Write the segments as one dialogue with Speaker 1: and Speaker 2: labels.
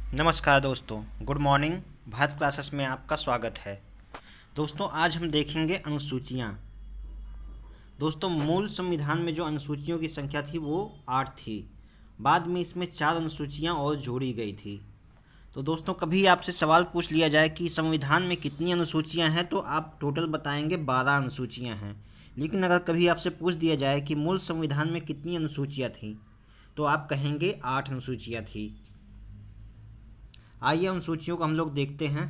Speaker 1: नमस्कार दोस्तों, good morning. Bharat classes में आपका स्वागत है। दोस्तों, आज हम देखेंगे अनुसूचियाँ। दोस्तों, मूल संविधान में जो अनुसूचियों की संख्या थी वो 8 थी। बाद में इसमें 4 अनुसूचियाँ और जोड़ी गई थी। तो दोस्तों, कभी आपसे सवाल पूछ लिया जाए कि संविधान में कितनी अनुसूचियाँ हैं, तो आप टोटल बताएंगे 12 अनुसूचियाँ हैं। लेकिन अगर कभी आपसे पूछ दिया जाए कि मूल संविधान में कितनी अनुसूचियाँ थीं, तो आप कहेंगे 8 अनुसूचियाँ थी। आइए उन सूचियों को हम लोग देखते हैं।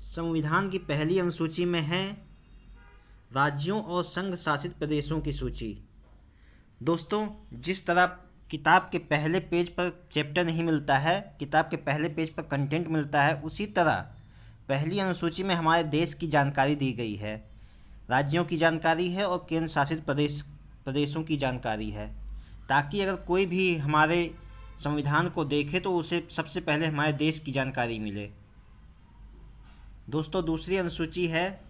Speaker 1: संविधान की पहली अनुसूची में है राज्यों और संघ शासित प्रदेशों की सूची। दोस्तों, जिस तरह किताब के पहले पेज पर चैप्टर नहीं मिलता है, किताब के पहले पेज पर कंटेंट मिलता है, उसी तरह पहली अनुसूची में हमारे देश की जानकारी दी गई है, राज्यों की जानकारी है और केंद्र शासित प्रदेशों की जानकारी है, ताकि अगर कोई भी हमारे संविधान को देखे तो उसे सबसे पहले हमारे देश की जानकारी मिले। दोस्तों, दूसरी अनुसूची है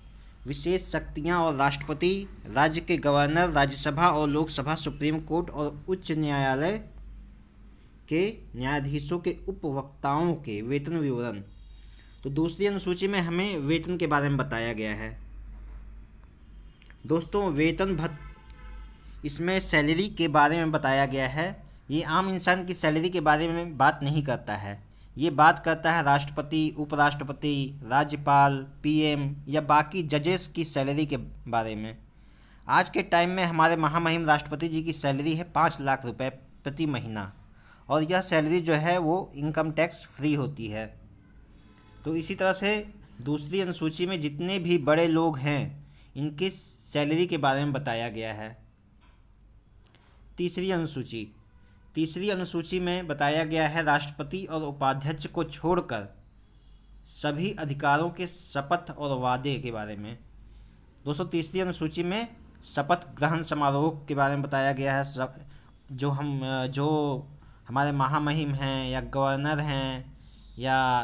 Speaker 1: विशेष शक्तियां और राष्ट्रपति, राज्य के गवर्नर, राज्यसभा और लोकसभा, सुप्रीम कोर्ट और उच्च न्यायालय के न्यायाधीशों के उपवक्ताओं के वेतन विवरण। तो दूसरी अनुसूची में हमें वेतन के बारे में बताया गया है। दोस्तों, वेतन भत्ता, इसमें सैलरी के बारे में बताया गया है। ये आम इंसान की सैलरी के बारे में बात नहीं करता है, ये बात करता है राष्ट्रपति, उपराष्ट्रपति, राज्यपाल, पीएम या बाकी जजेस की सैलरी के बारे में। आज के टाइम में हमारे महामहिम राष्ट्रपति जी की सैलरी है 5 लाख रुपए प्रति महीना, और यह सैलरी जो है वो इनकम टैक्स फ्री होती है। तो इसी तरह से दूसरी अनुसूची में जितने भी बड़े लोग हैं इनकी सैलरी के बारे में बताया गया है। तीसरी अनुसूची में बताया गया है राष्ट्रपति और उपाध्यक्ष को छोड़कर सभी अधिकारों के शपथ और वादे के बारे में। दोस्तों, तीसरी अनुसूची में शपथ ग्रहण समारोह के बारे में बताया गया है। जो हमारे महामहिम हैं या गवर्नर हैं या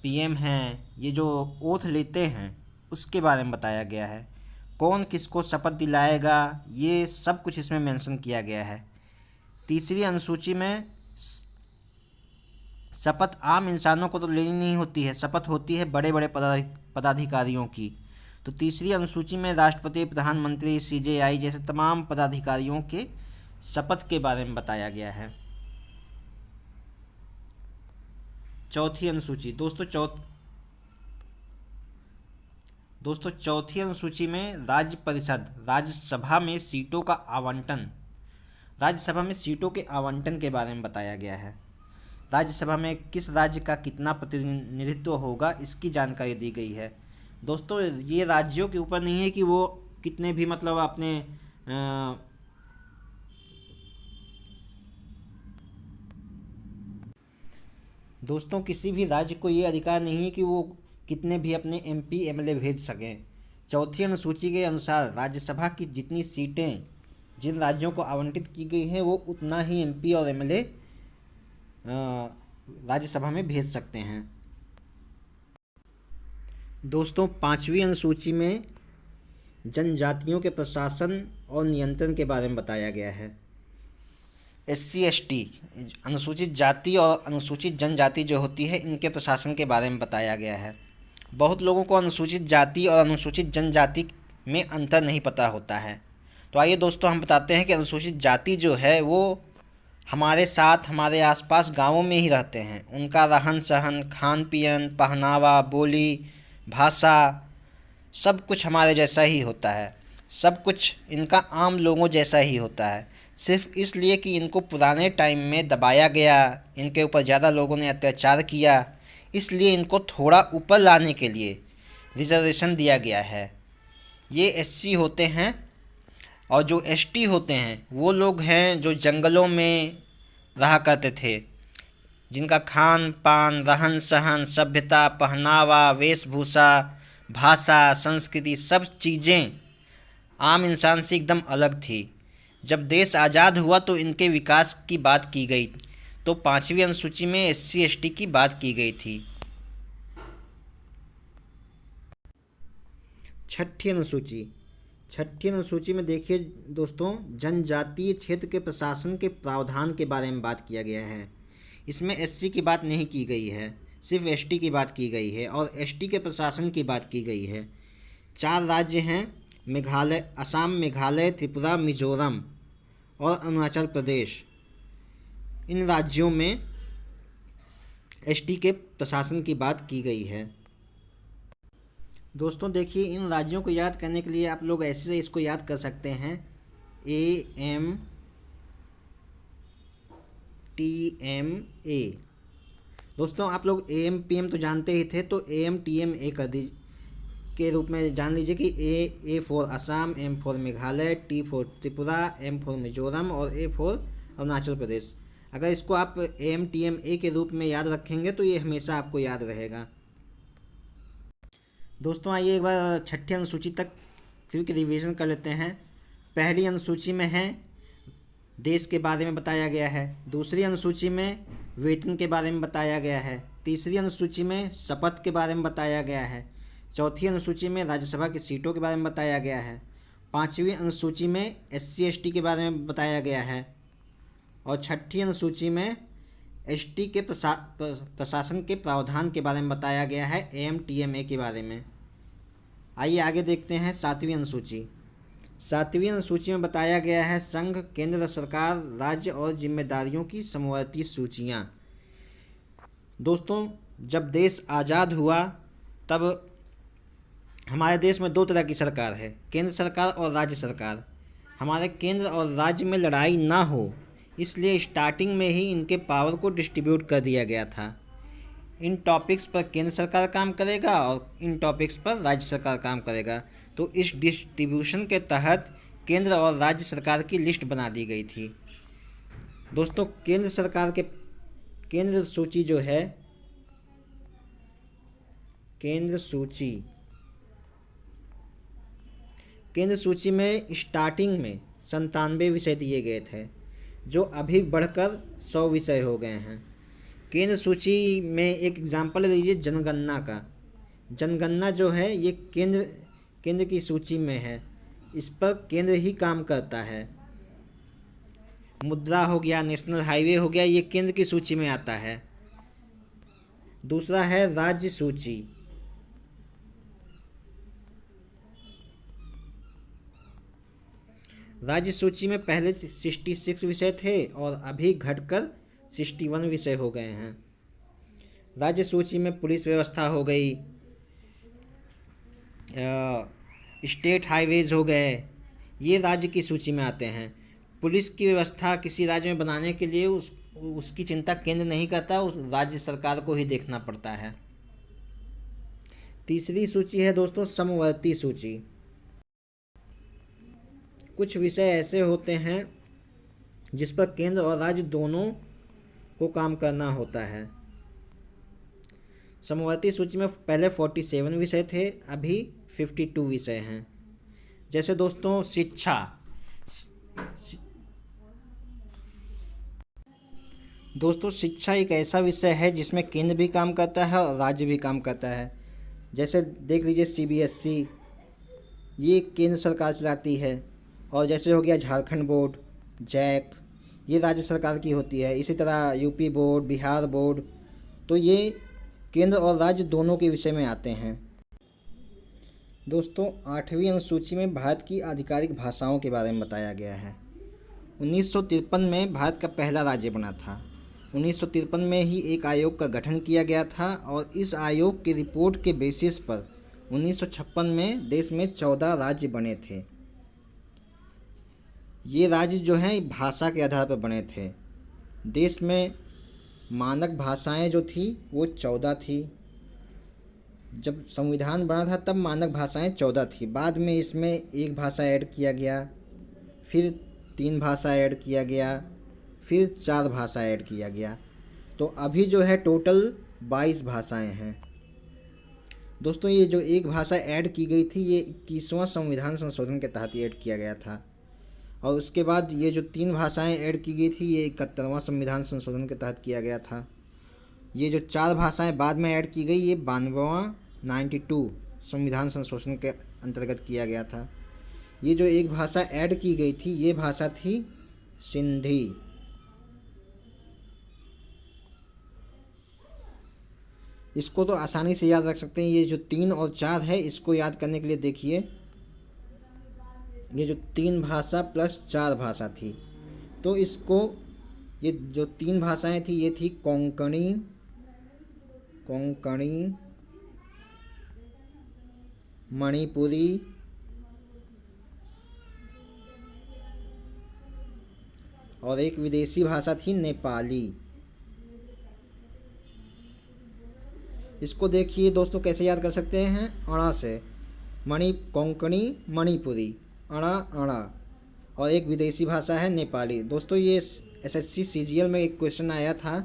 Speaker 1: पीएम हैं, ये जो ओथ लेते हैं उसके बारे में बताया गया है। कौन किसको शपथ दिलाएगा, ये सब कुछ इसमें मेंशन किया गया है। तीसरी अनुसूची में शपथ आम इंसानों को तो लेनी नहीं होती है, शपथ होती है बड़े बड़े पदाधिकारियों की। तो तीसरी अनुसूची में राष्ट्रपति, प्रधानमंत्री, सीजेआई जैसे तमाम पदाधिकारियों के शपथ के बारे में बताया गया है। चौथी अनुसूची। दोस्तों, चौथी अनुसूची में राज्य परिषद, राज्यसभा में सीटों के आवंटन के बारे में बताया गया है। राज्यसभा में किस राज्य का कितना प्रतिनिधित्व होगा, इसकी जानकारी दी गई है। दोस्तों, ये राज्यों के ऊपर नहीं है कि वो कितने भी मतलब अपने दोस्तों, किसी भी राज्य को ये अधिकार नहीं है कि वो कितने भी अपने एमपी एमएलए भेज सकें। चौथी अनुसूची के अनुसार राज्यसभा की जितनी सीटें जिन राज्यों को आवंटित की गई हैं वो उतना ही एमपी और एमएलए राज्यसभा में भेज सकते हैं। दोस्तों, पांचवी अनुसूची में जनजातियों के प्रशासन और नियंत्रण के बारे में बताया गया है। SC ST अनुसूचित जाति और अनुसूचित जनजाति जो होती है, इनके प्रशासन के बारे में बताया गया है। बहुत लोगों को अनुसूचित जाति और अनुसूचित जनजाति में अंतर नहीं पता होता है। तो आइए दोस्तों, हम बताते हैं कि अनुसूचित जाति जो है वो हमारे साथ, हमारे आसपास गांवों में ही रहते हैं। उनका रहन सहन, खान पीन, पहनावा, बोली, भाषा सब कुछ हमारे जैसा ही होता है। सब कुछ इनका आम लोगों जैसा ही होता है। सिर्फ इसलिए कि इनको पुराने टाइम में दबाया गया, इनके ऊपर ज़्यादा लोगों ने अत्याचार किया, इसलिए इनको थोड़ा ऊपर लाने के लिए रिजर्वेशन दिया गया है। ये SC होते हैं, और जो ST होते हैं वो लोग हैं जो जंगलों में रहा करते थे, जिनका खान पान, रहन सहन, सभ्यता, पहनावा, वेशभूषा, भाषा, संस्कृति सब चीज़ें आम इंसान से एकदम अलग थी। जब देश आज़ाद हुआ तो इनके विकास की बात की गई, तो पांचवी अनुसूची में SC ST की बात की गई थी। छठी अनुसूची। छठी अनुसूची में देखिए दोस्तों, जनजातीय क्षेत्र के प्रशासन के प्रावधान के बारे में बात किया गया है। इसमें एससी की बात नहीं की गई है, सिर्फ एसटी की बात की गई है और एसटी के प्रशासन की बात की गई है। 4 राज्य हैं, मेघालय, असम, मेघालय, त्रिपुरा, मिजोरम और अरुणाचल प्रदेश। इन राज्यों में एसटी के प्रशासन की बात की गई है। दोस्तों देखिए, इन राज्यों को याद करने के लिए आप लोग ऐसे इसको याद कर सकते हैं, AMTMA। दोस्तों आप लोग AMPM तो जानते ही थे, तो AMTMA कर दीजिए के रूप में जान लीजिए कि A for Assam, M for Meghalaya, T for Tripura, M for Mizoram और A फॉर अरुणाचल प्रदेश। अगर इसको आप AMTMA के रूप में याद रखेंगे तो ये हमेशा आपको याद रहेगा। दोस्तों आइए एक बार छठी अनुसूची तक क्विक रिवीजन कर लेते हैं। पहली अनुसूची में है देश के बारे में बताया गया है। दूसरी अनुसूची में वेतन के बारे में बताया गया है। तीसरी अनुसूची में शपथ के बारे में बताया गया है। चौथी अनुसूची में राज्यसभा की सीटों के बारे में बताया गया है। पाँचवीं अनुसूची में SC ST के बारे में बताया गया है और छठी अनुसूची में ST के प्रशासन के प्रावधान के बारे में बताया गया है, AMTMA के बारे में। आइए आगे देखते हैं सातवीं अनुसूची। सातवीं अनुसूची में बताया गया है संघ, केंद्र सरकार, राज्य और जिम्मेदारियों की समवर्ती सूचियाँ। दोस्तों जब देश आज़ाद हुआ तब हमारे देश में 2 तरह की सरकार है, केंद्र सरकार और राज्य सरकार। हमारे केंद्र और राज्य में लड़ाई ना हो इसलिए स्टार्टिंग में ही इनके पावर को डिस्ट्रीब्यूट कर दिया गया था। इन टॉपिक्स पर केंद्र सरकार काम करेगा और इन टॉपिक्स पर राज्य सरकार काम करेगा। तो इस डिस्ट्रीब्यूशन के तहत केंद्र और राज्य सरकार की लिस्ट बना दी गई थी। दोस्तों केंद्र सरकार के केंद्र सूची जो है, केंद्र सूची में स्टार्टिंग में 97 विषय दिए गए थे जो अभी बढ़कर 100 विषय हो गए हैं। केंद्र सूची में एक एग्जाम्पल लीजिए जनगणना का। जनगणना जो है ये केंद्र की सूची में है, इस पर केंद्र ही काम करता है। मुद्रा हो गया, नेशनल हाईवे हो गया, ये केंद्र की सूची में आता है। दूसरा है राज्य सूची। राज्य सूची में पहले 66 विषय थे और अभी घटकर 61 विषय हो गए हैं। राज्य सूची में पुलिस व्यवस्था हो गई, स्टेट हाईवेज हो गए, ये राज्य की सूची में आते हैं। पुलिस की व्यवस्था किसी राज्य में बनाने के लिए उसकी चिंता केंद्र नहीं करता, उस राज्य सरकार को ही देखना पड़ता है। तीसरी सूची है दोस्तों समवर्ती सूची। कुछ विषय ऐसे होते हैं जिस पर केंद्र और राज्य दोनों को काम करना होता है। समवर्ती सूची में पहले 47 विषय थे, अभी 52 विषय हैं। जैसे दोस्तों शिक्षा। दोस्तों शिक्षा एक ऐसा विषय है जिसमें केंद्र भी काम करता है और राज्य भी काम करता है। जैसे देख लीजिए CBSE, ये केंद्र सरकार चलाती है, और जैसे हो गया झारखंड बोर्ड, जैक, ये राज्य सरकार की होती है। इसी तरह यूपी बोर्ड, बिहार बोर्ड, तो ये केंद्र और राज्य दोनों के विषय में आते हैं। दोस्तों 8वीं अनुसूची में भारत की आधिकारिक भाषाओं के बारे में बताया गया है। 1953 में भारत का पहला राज्य बना था। 1953 में ही एक आयोग का गठन किया गया था और इस आयोग की रिपोर्ट के बेसिस पर 1956 में देश में 14 राज्य बने थे। ये राज्य जो हैं भाषा के आधार पर बने थे। देश में मानक भाषाएं जो थी वो 14 थी। जब संविधान बना था तब मानक भाषाएं 14 थी, बाद में इसमें एक भाषा ऐड किया गया, फिर 3 भाषा ऐड किया गया, फिर 4 भाषा ऐड किया गया। तो अभी जो है टोटल 22 भाषाएं हैं। दोस्तों ये जो एक भाषा ऐड की गई थी ये 21वां संविधान संशोधन के तहत ऐड किया गया था, और उसके बाद ये जो 3 भाषाएं ऐड की गई थी ये 71वां संविधान संशोधन के तहत किया गया था। ये जो 4 भाषाएं बाद में ऐड की गई ये 92वां 92 संविधान संशोधन के अंतर्गत किया गया था। ये जो एक भाषा ऐड की गई थी ये भाषा थी सिंधी। इसको तो आसानी से याद रख सकते हैं। ये जो 3 और 4 है इसको याद करने के लिए देखिए, ये जो 3 भाषा प्लस 4 भाषा थी, तो इसको, ये जो 3 भाषाएं थी ये थी कोंकणी, मणिपुरी और एक विदेशी भाषा थी नेपाली। इसको देखिए दोस्तों कैसे याद कर सकते हैं, अणा से, कोंकणी मणिपुरी, अणा अणा, और एक विदेशी भाषा है नेपाली। दोस्तों ये एसएससी सीजीएल में एक क्वेश्चन आया था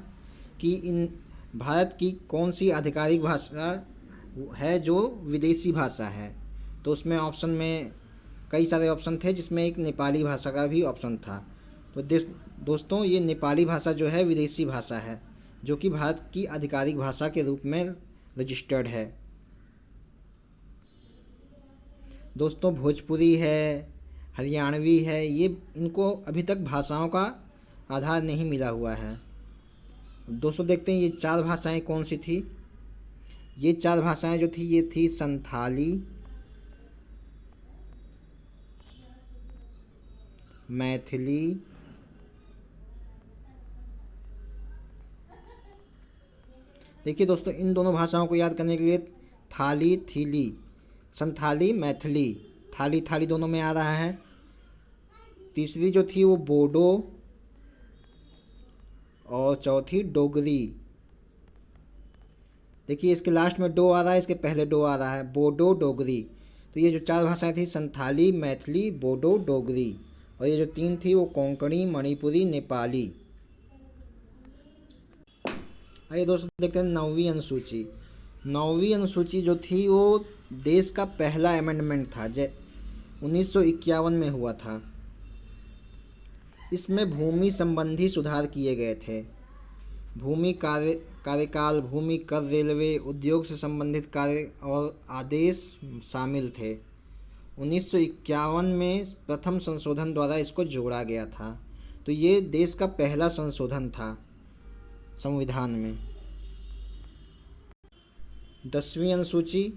Speaker 1: कि इन भारत की कौन सी आधिकारिक भाषा है जो विदेशी भाषा है, तो उसमें ऑप्शन में कई सारे ऑप्शन थे जिसमें एक नेपाली भाषा का भी ऑप्शन था। तो दोस्तों ये नेपाली भाषा जो है विदेशी भाषा है जो कि भारत की आधिकारिक भाषा के रूप में रजिस्टर्ड है। दोस्तों भोजपुरी है, हरियाणवी है, ये इनको अभी तक भाषाओं का आधार नहीं मिला हुआ है। दोस्तों देखते हैं ये 4 भाषाएं कौन सी थी। ये 4 भाषाएं जो थी ये थी संथाली, मैथिली, देखिए दोस्तों इन दोनों भाषाओं को याद करने के लिए थाली थीली, संथाली मैथिली, थाली थाली दोनों में आ रहा है। तीसरी जो थी वो बोडो और चौथी डोगरी। देखिए इसके लास्ट में डो आ रहा है, इसके पहले डो आ रहा है, बोडो डोगरी। तो ये जो 4 भाषाएं थी संथाली, मैथिली, बोडो, डोगरी, और ये जो 3 थी वो कोंकणी, मणिपुरी, नेपाली। आइए दोस्तों देखते हैं 9वीं अनुसूची। 9वीं अनुसूची जो थी वो देश का पहला अमेंडमेंट था, 1951 में हुआ था। इसमें भूमि संबंधी सुधार किए गए थे। भूमि कार्यकाल, भूमि कर, रेलवे, उद्योग से संबंधित कार्य और आदेश शामिल थे। 1951 में प्रथम संशोधन द्वारा इसको जोड़ा गया था। तो ये देश का पहला संशोधन था संविधान में। 10वीं अनुसूची,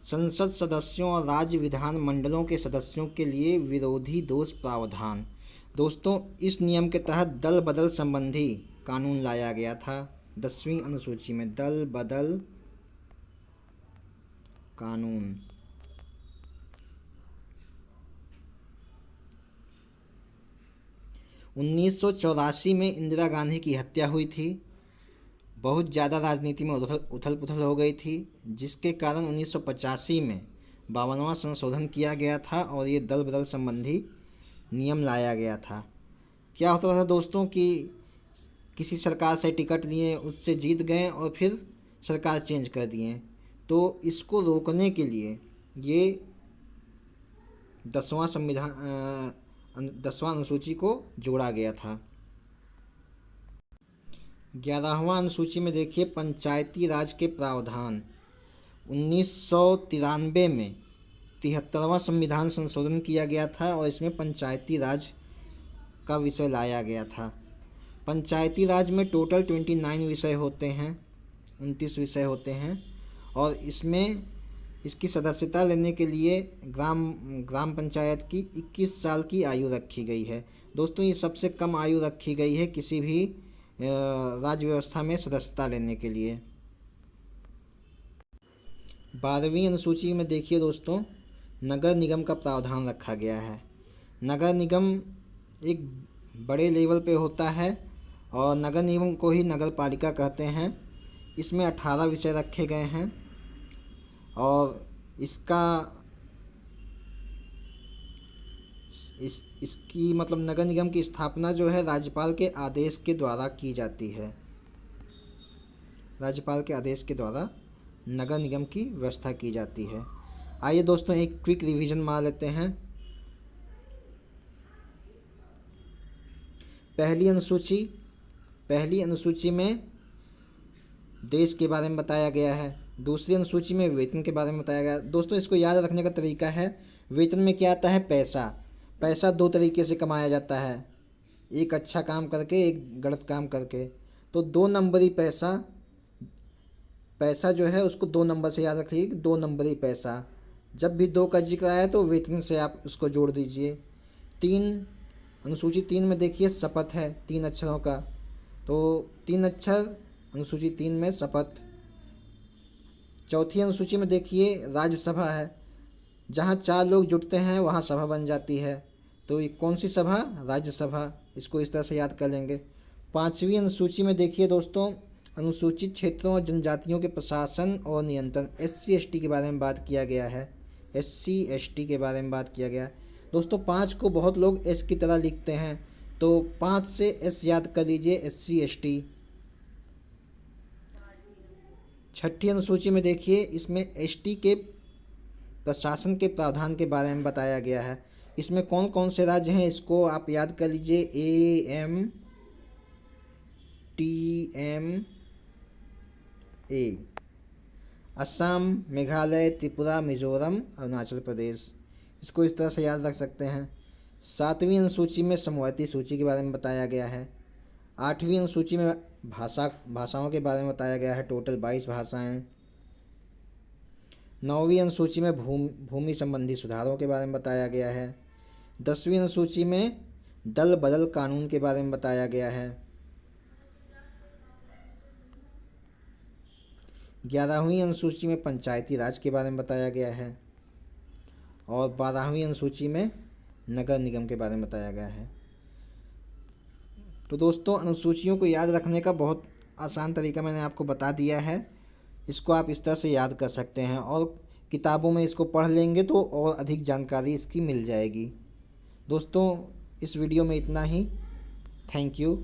Speaker 1: संसद सदस्यों और राज्य विधान मंडलों के सदस्यों के लिए विरोधी दोष प्रावधान। दोस्तों इस नियम के तहत दल बदल संबंधी कानून लाया गया था 10वीं अनुसूची में, दल बदल कानून। उन्नीस सौ चौरासी में इंदिरा गांधी की हत्या हुई थी। बहुत ज़्यादा राजनीति में उथल पुथल हो गई थी, जिसके कारण 1985 में 52वां संशोधन किया गया था और ये दल बदल संबंधी नियम लाया गया था। क्या होता था दोस्तों कि किसी सरकार से टिकट लिए, उससे जीत गए और फिर सरकार चेंज कर दिए, तो इसको रोकने के लिए ये 10वां अनुसूची को जोड़ा गया था। 11वां अनुसूची में देखिए पंचायती राज के प्रावधान। 1993 में 73वां संविधान संशोधन किया गया था और इसमें पंचायती राज का विषय लाया गया था। पंचायती राज में टोटल 29 विषय होते हैं, 29 विषय होते हैं, और इसमें इसकी सदस्यता लेने के लिए ग्राम पंचायत की 21 साल की आयु रखी गई है। दोस्तों ये सबसे कम आयु रखी गई है किसी भी राज्य व्यवस्था में सदस्यता लेने के लिए। 12वीं अनुसूची में देखिए दोस्तों नगर निगम का प्रावधान रखा गया है। नगर निगम एक बड़े लेवल पे होता है और नगर निगम को ही नगर पालिका कहते हैं। इसमें 18 विषय रखे गए हैं और इसकी मतलब नगर निगम की स्थापना जो है राज्यपाल के आदेश के द्वारा की जाती है। राज्यपाल के आदेश के द्वारा नगर निगम की व्यवस्था की जाती है। आइए दोस्तों एक क्विक रिवीजन मार लेते हैं। पहली अनुसूची में देश के बारे में बताया गया है। दूसरी अनुसूची में वेतन के बारे में बताया गया। दोस्तों इसको याद रखने का तरीका है, वेतन में क्या आता है? पैसा। पैसा दो तरीके से कमाया जाता है, एक अच्छा काम करके, एक गलत काम करके। तो 2 नंबरी पैसा, पैसा जो है उसको 2 नंबर से याद रखिए, 2 नंबरी पैसा। जब भी 2 का जिक्र आया तो वेतन से आप उसको जोड़ दीजिए। 3, अनुसूची 3 में देखिए शपथ है, 3 अक्षरों का, तो 3 अक्षर अनुसूची 3 में शपथ। चौथी अनुसूची में देखिए राज्यसभा है, जहाँ 4 लोग जुटते हैं वहाँ सभा बन जाती है। तो ये कौन सी सभा? राज्यसभा। इसको इस तरह से याद कर लेंगे। 5वीं अनुसूची में देखिए दोस्तों, अनुसूचित क्षेत्रों और जनजातियों के प्रशासन और नियंत्रण, SC ST के बारे में बात किया गया है। SC ST के बारे में बात किया गया है दोस्तों। 5 को बहुत लोग S की तरह लिखते हैं, तो 5 से S याद कर लीजिए, SC ST। 6ठी अनुसूची में देखिए, इसमें ST के प्रशासन के प्रावधान के बारे में बताया गया है। इसमें कौन कौन से राज्य हैं इसको आप याद कर लीजिए, AMTMA, असम, मेघालय, त्रिपुरा, मिजोरम, अरुणाचल प्रदेश। इसको इस तरह से याद रख सकते हैं। 7वीं अनुसूची में समवर्ती सूची के बारे में बताया गया है। 8वीं अनुसूची में भाषाओं के बारे में बताया गया है, टोटल 22 भाषाएं। 9वीं अनुसूची में भूमि संबंधी सुधारों के बारे में बताया गया है। 10वीं अनुसूची में दल बदल कानून के बारे में बताया गया है। 11वीं अनुसूची में पंचायती राज के बारे में बताया गया है। और 12वीं अनुसूची में नगर निगम के बारे में बताया गया है। तो दोस्तों, अनुसूचियों को याद रखने का बहुत आसान तरीका मैंने आपको बता दिया है। इसको आप इस तरह से याद कर सकते हैं, और किताबों में इसको पढ़ लेंगे तो और अधिक जानकारी इसकी मिल जाएगी। दोस्तों, इस वीडियो में इतना ही। Thank you.